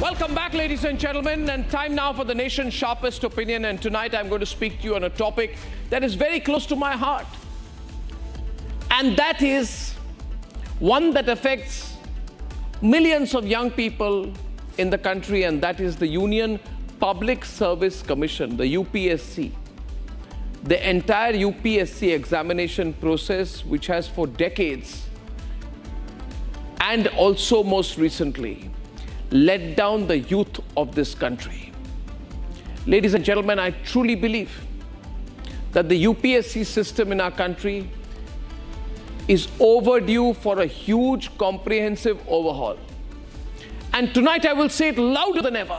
Welcome back, ladies and gentlemen, and time now for the nation's sharpest opinion. And tonight I'm going to speak to you on a topic that is very close to my heart. And that is one that affects millions of young people in the country, and that is the Union Public Service Commission, the UPSC. The entire UPSC examination process, which has for decades and also most recently let down the youth of this country. Ladies and gentlemen, I truly believe that the UPSC system in our country is overdue for a huge comprehensive overhaul. And tonight I will say it louder than ever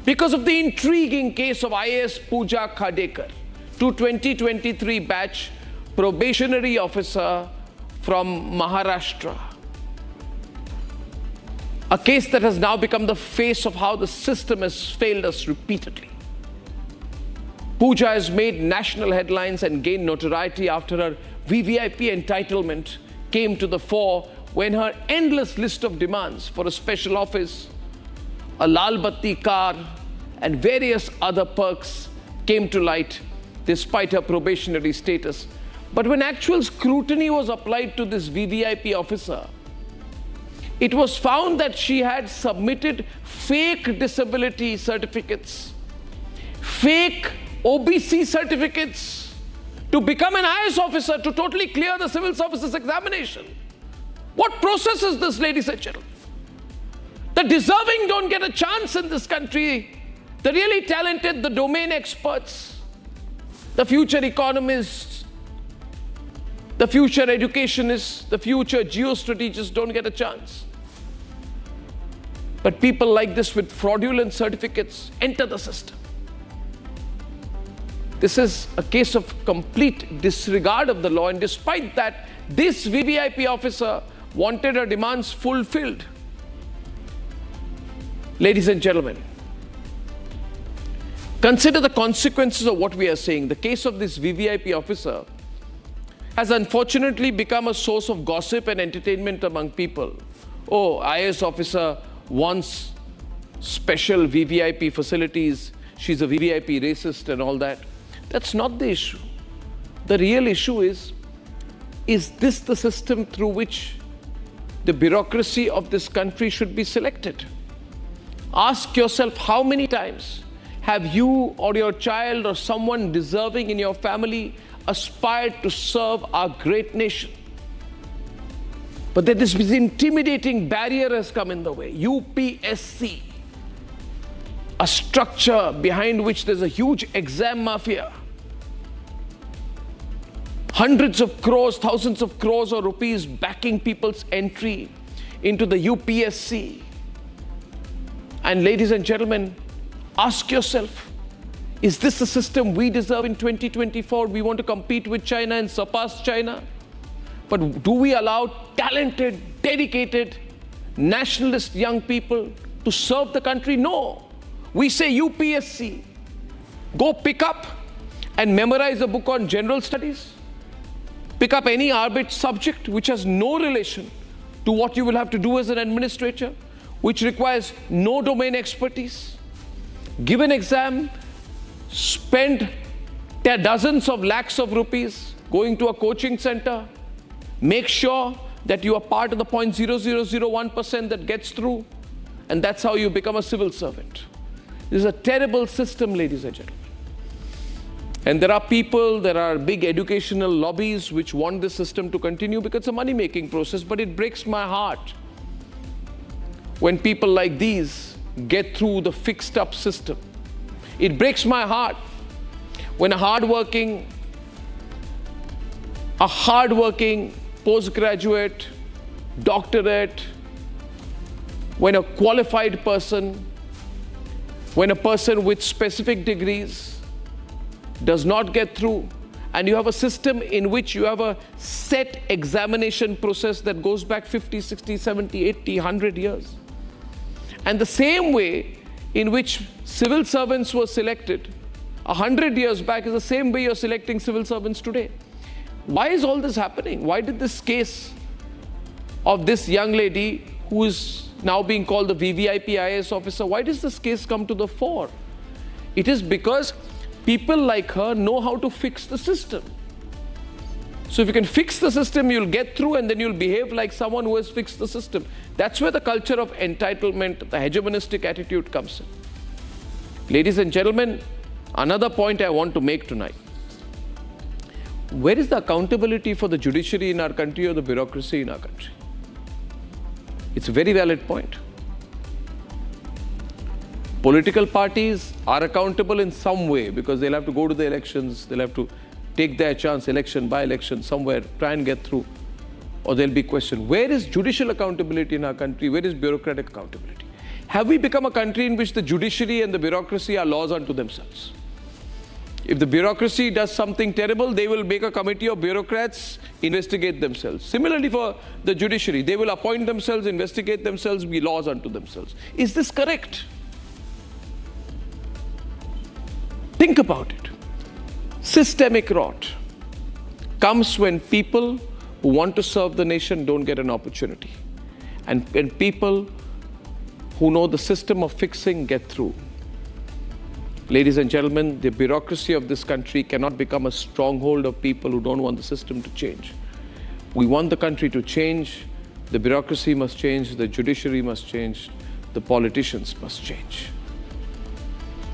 because of the intriguing case of IAS Puja Khedkar, 2023 batch probationary officer from Maharashtra. A case that has now become the face of how the system has failed us repeatedly. Pooja has made national headlines and gained notoriety after her VVIP entitlement came to the fore when her endless list of demands for a special office, a Lal Batti car, and various other perks came to light despite her probationary status. But when actual scrutiny was applied to this VVIP officer, it was found that she had submitted fake disability certificates, fake OBC certificates to become an IAS officer to totally clear the civil services examination. What process is this, ladies and gentlemen? The deserving don't get a chance in this country. The really talented, the domain experts, the future economists, the future educationists, the future geostrategists don't get a chance. But people like this with fraudulent certificates enter the system. This is a case of complete disregard of the law, and despite that, this VVIP officer wanted her demands fulfilled. Ladies and gentlemen, consider the consequences of what we are saying. The case of this VVIP officer has unfortunately become a source of gossip and entertainment among people. Oh, IAS officer wants special VVIP facilities. She's a VVIP racist and all that. That's not the issue. The real issue is this the system through which the bureaucracy of this country should be selected? Ask yourself, how many times have you or your child or someone deserving in your family aspired to serve our great nation? But that this intimidating barrier has come in the way. UPSC, a structure behind which there's a huge exam mafia. Hundreds of crores, thousands of crores of rupees backing people's entry into the UPSC. And ladies and gentlemen, ask yourself, is this the system we deserve in 2024? We want to compete with China and surpass China. But do we allow talented, dedicated, nationalist young people to serve the country? No. We say UPSC, go pick up and memorize a book on general studies. Pick up any arbit subject which has no relation to what you will have to do as an administrator, which requires no domain expertise. Give an exam, spend dozens of lakhs of rupees going to a coaching center. Make sure that you are part of the 0.0001% that gets through, and that's how you become a civil servant. This is a terrible system, ladies and gentlemen. And there are people, there are big educational lobbies which want this system to continue because it's a money-making process, but it breaks my heart when people like these get through the fixed-up system. It breaks my heart when a hardworking postgraduate, doctorate, when a qualified person, when a person with specific degrees does not get through, and you have a system in which you have a set examination process that goes back 50, 60, 70, 80, 100 years. And the same way in which civil servants were selected 100 years back is the same way you're selecting civil servants today. Why is all this happening? Why did this case of this young lady who is now being called the VVIP IAS officer. Why does this case come to the fore? It is because people like her know how to fix the system. So if you can fix the system, you'll get through, and then you'll behave like someone who has fixed the system. That's where the culture of entitlement, the hegemonistic attitude comes in. Ladies and gentlemen, another point I want to make tonight. Where is the accountability for the judiciary in our country or the bureaucracy in our country? It's a very valid point. Political parties are accountable in some way because they'll have to go to the elections, they'll have to take their chance, election by election, somewhere, try and get through, or they'll be questioned. Where is judicial accountability in our country? Where is bureaucratic accountability? Have we become a country in which the judiciary and the bureaucracy are laws unto themselves? If the bureaucracy does something terrible, they will make a committee of bureaucrats investigate themselves. Similarly for the judiciary, they will appoint themselves, investigate themselves, be laws unto themselves. Is this correct? Think about it. Systemic rot comes when people who want to serve the nation don't get an opportunity. And when people who know the system of fixing get through. Ladies and gentlemen, the bureaucracy of this country cannot become a stronghold of people who don't want the system to change. We want the country to change. The bureaucracy must change. The judiciary must change. The politicians must change.